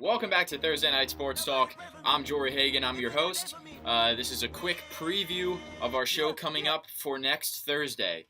Welcome back to Thursday Night Sports Talk. I'm Jory Hagan. I'm your host. This is a quick preview of our show coming up for next Thursday.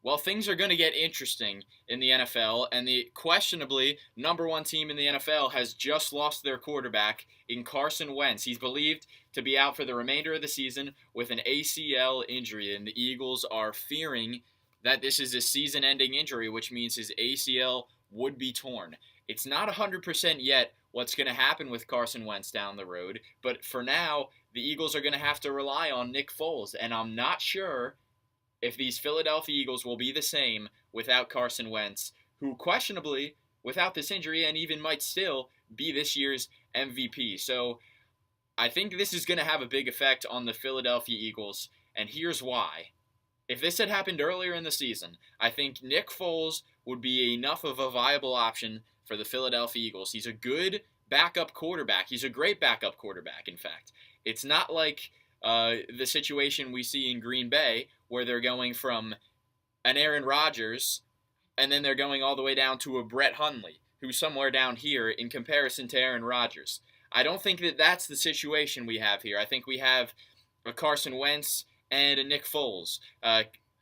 Well, things are going to get interesting in the NFL, and the questionably number one team in the NFL has just lost their quarterback in Carson Wentz. He's believed to be out for the remainder of the season with an ACL injury, and the Eagles are fearing that this is a season-ending injury, which means his ACL would be torn. It's not 100% yet what's going to happen with Carson Wentz down the road, but for now, the Eagles are going to have to rely on Nick Foles, and I'm not sure if these Philadelphia Eagles will be the same without Carson Wentz, who questionably, without this injury, and even might still be this year's MVP. So I think this is going to have a big effect on the Philadelphia Eagles, and here's why. If this had happened earlier in the season, I think Nick Foles would be enough of a viable option for the Philadelphia Eagles. He's a good backup quarterback. He's a great backup quarterback, in fact. It's not like the situation we see in Green Bay where they're going from an Aaron Rodgers and then they're going all the way down to a Brett Hundley, who's somewhere down here in comparison to Aaron Rodgers. I don't think that that's the situation we have here. I think we have a Carson Wentz and a Nick Foles.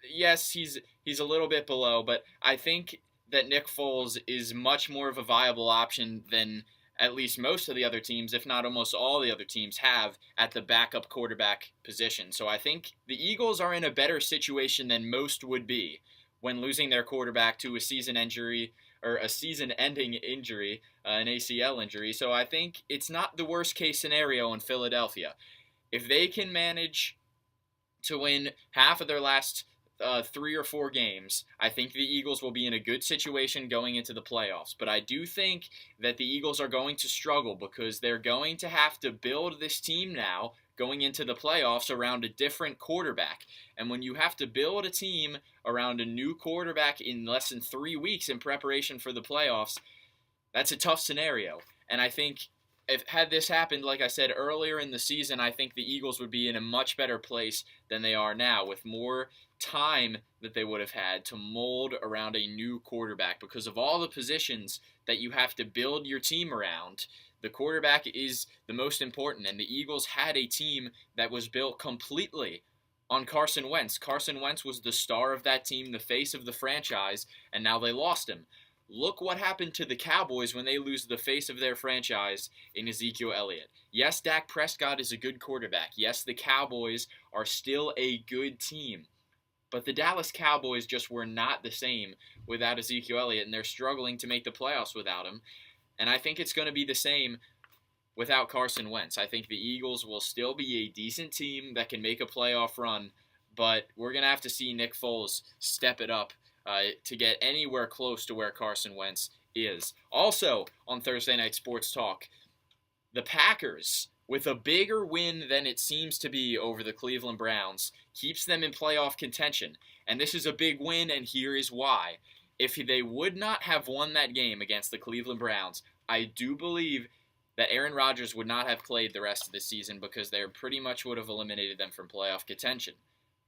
Yes, he's a little bit below, but I think that Nick Foles is much more of a viable option than at least most of the other teams, if not almost all the other teams, have at the backup quarterback position. So I think the Eagles are in a better situation than most would be when losing their quarterback to a season injury or a season-ending injury, an ACL injury. So I think it's not the worst-case scenario in Philadelphia. If they can manage to win half of their last 3 or 4 games, I think the Eagles will be in a good situation going into the playoffs. But I do think that the Eagles are going to struggle because they're going to have to build this team now going into the playoffs around a different quarterback. And when you have to build a team around a new quarterback in less than 3 weeks in preparation for the playoffs, that's a tough scenario. And I think if had this happened, like I said earlier in the season, I think the Eagles would be in a much better place than they are now with more time that they would have had to mold around a new quarterback. Because of all the positions that you have to build your team around, the quarterback is the most important, and the Eagles had a team that was built completely on Carson Wentz. Carson Wentz was the star of that team, the face of the franchise, and now they lost him. Look what happened to the Cowboys when they lose the face of their franchise in Ezekiel Elliott. Yes, Dak Prescott is a good quarterback. Yes, the Cowboys are still a good team. But the Dallas Cowboys just were not the same without Ezekiel Elliott, and they're struggling to make the playoffs without him. And I think it's going to be the same without Carson Wentz. I think the Eagles will still be a decent team that can make a playoff run, but we're going to have to see Nick Foles step it up to get anywhere close to where Carson Wentz is. Also, on Thursday Night Sports Talk, the Packers, with a bigger win than it seems to be over the Cleveland Browns, keeps them in playoff contention. And this is a big win, and here is why. If they would not have won that game against the Cleveland Browns, I do believe that Aaron Rodgers would not have played the rest of the season because they pretty much would have eliminated them from playoff contention.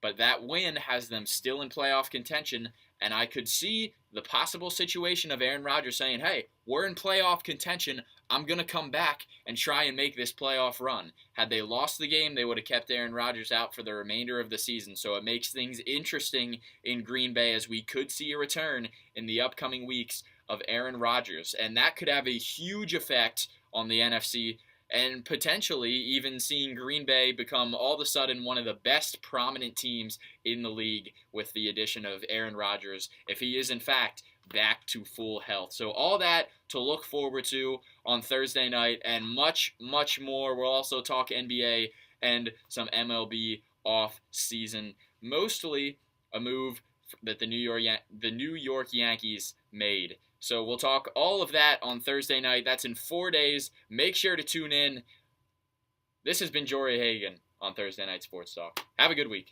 But that win has them still in playoff contention, and I could see the possible situation of Aaron Rodgers saying, hey, we're in playoff contention, I'm going to come back and try and make this playoff run. Had they lost the game, they would have kept Aaron Rodgers out for the remainder of the season, so it makes things interesting in Green Bay as we could see a return in the upcoming weeks of Aaron Rodgers, and that could have a huge effect on the NFC and potentially even seeing Green Bay become all of a sudden one of the best prominent teams in the league with the addition of Aaron Rodgers, if he is in fact back to full health. So all that to look forward to on Thursday night and much, much more. We'll also talk NBA and some MLB off-season. Mostly a move that the New York Yankees made. So we'll talk all of that on Thursday night. That's in 4 days. Make sure to tune in. This has been Jory Hagan on Thursday Night Sports Talk. Have a good week.